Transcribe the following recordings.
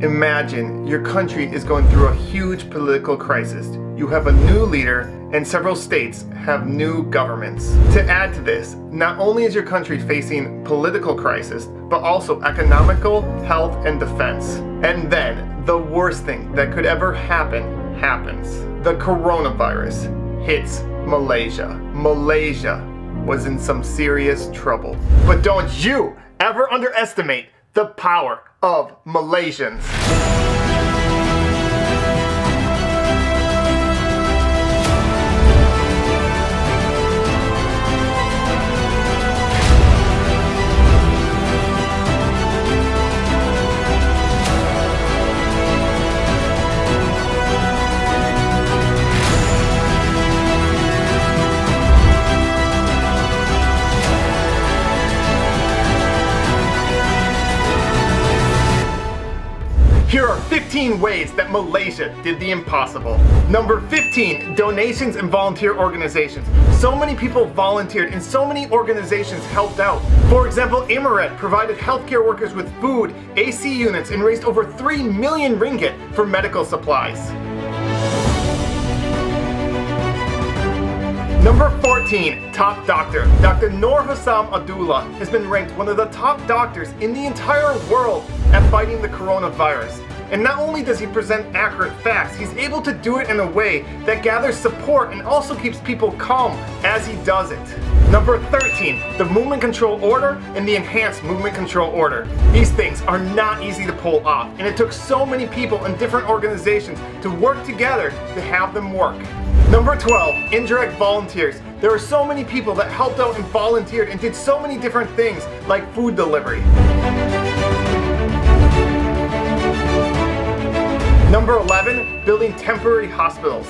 Imagine your country is going through a huge political crisis. You have a new leader and several states have new governments. To add to this, not only is your country facing political crisis, but also economical, health, and defense. And then, the worst thing that could ever happen happens. The coronavirus hits Malaysia. Malaysia was in some serious trouble. But don't you ever underestimate the power of Malaysians. Here are 15 ways that Malaysia did the impossible. Number 15, donations and volunteer organizations. So many people volunteered and so many organizations helped out. For example, Emirat provided healthcare workers with food, AC units, and raised over 3 million ringgit for medical supplies. Number 14, top doctor. Dr. Noor Hussam Abdullah has been ranked one of the top doctors in the entire world at fighting the coronavirus. And not only does he present accurate facts, he's able to do it in a way that gathers support and also keeps people calm as he does it. Number 13, the movement control order and the enhanced movement control order. These things are not easy to pull off, and it took so many people in different organizations to work together to have them work. Number 12, indirect volunteers. There are so many people that helped out and volunteered and did so many different things like food delivery. Number 11, building temporary hospitals.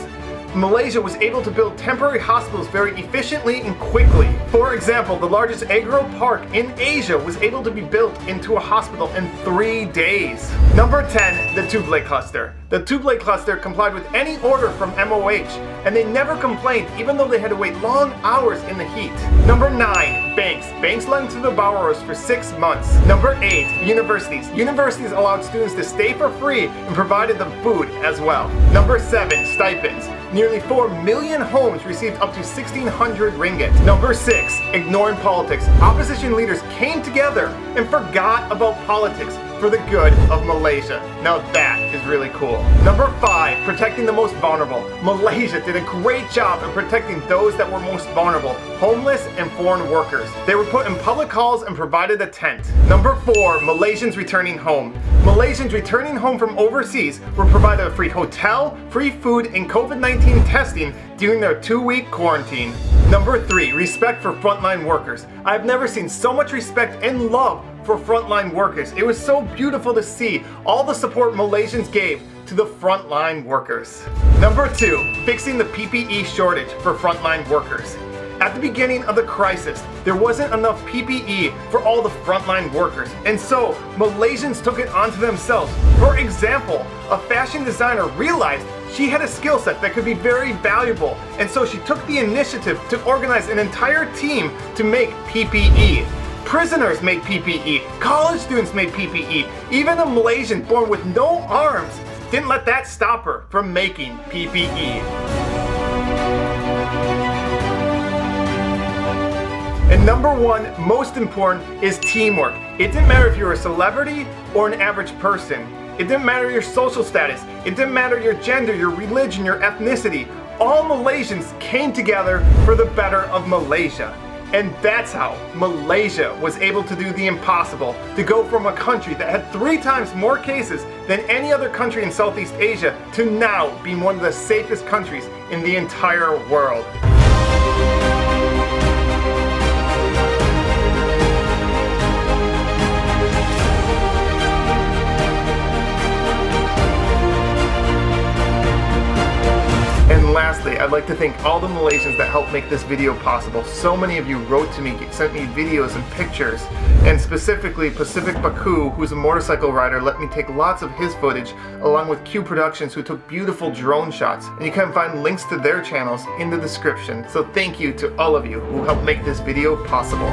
Malaysia was able to build temporary hospitals very efficiently and quickly. For example, the largest agro park in Asia was able to be built into a hospital in 3 days. Number 10, the Tubelay cluster. The Tubelay cluster complied with any order from MOH, and they never complained even though they had to wait long hours in the heat. Number 9, banks. Banks lent to the borrowers for 6 months. Number 8, universities. Universities allowed students to stay for free and provided them food as well. Number 7, stipends. Nearly 4 million homes received up to 1,600 ringgit. Number 6, ignoring politics. Opposition leaders came together and forgot about politics for the good of Malaysia. Now that is really cool. Number 5, protecting the most vulnerable. Malaysia did a great job in protecting those that were most vulnerable, homeless and foreign workers. They were put in public halls and provided a tent. Number 4, Malaysians returning home. Malaysians returning home from overseas were provided a free hotel, free food, and COVID-19 testing during their 2-week quarantine. Number 3, respect for frontline workers. I've never seen so much respect and love for frontline workers. It was so beautiful to see all the support Malaysians gave to the frontline workers. Number 2, fixing the PPE shortage for frontline workers. At the beginning of the crisis, there wasn't enough PPE for all the frontline workers, and so Malaysians took it onto themselves. For example, a fashion designer realized she had a skill set that could be very valuable, and so she took the initiative to organize an entire team to make PPE. Prisoners make PPE, college students made PPE, even a Malaysian born with no arms didn't let that stop her from making PPE. And number 1, most important, is teamwork. It didn't matter if you were a celebrity or an average person. It didn't matter your social status. It didn't matter your gender, your religion, your ethnicity. All Malaysians came together for the better of Malaysia. And that's how Malaysia was able to do the impossible, to go from a country that had 3 times more cases than any other country in Southeast Asia to now being one of the safest countries in the entire world. And lastly, I'd like to thank all the Malaysians that helped make this video possible. So many of you wrote to me, sent me videos and pictures, and specifically Pacific Baku, who's a motorcycle rider, let me take lots of his footage, along with Q Productions, who took beautiful drone shots. And you can find links to their channels in the description. So thank you to all of you who helped make this video possible.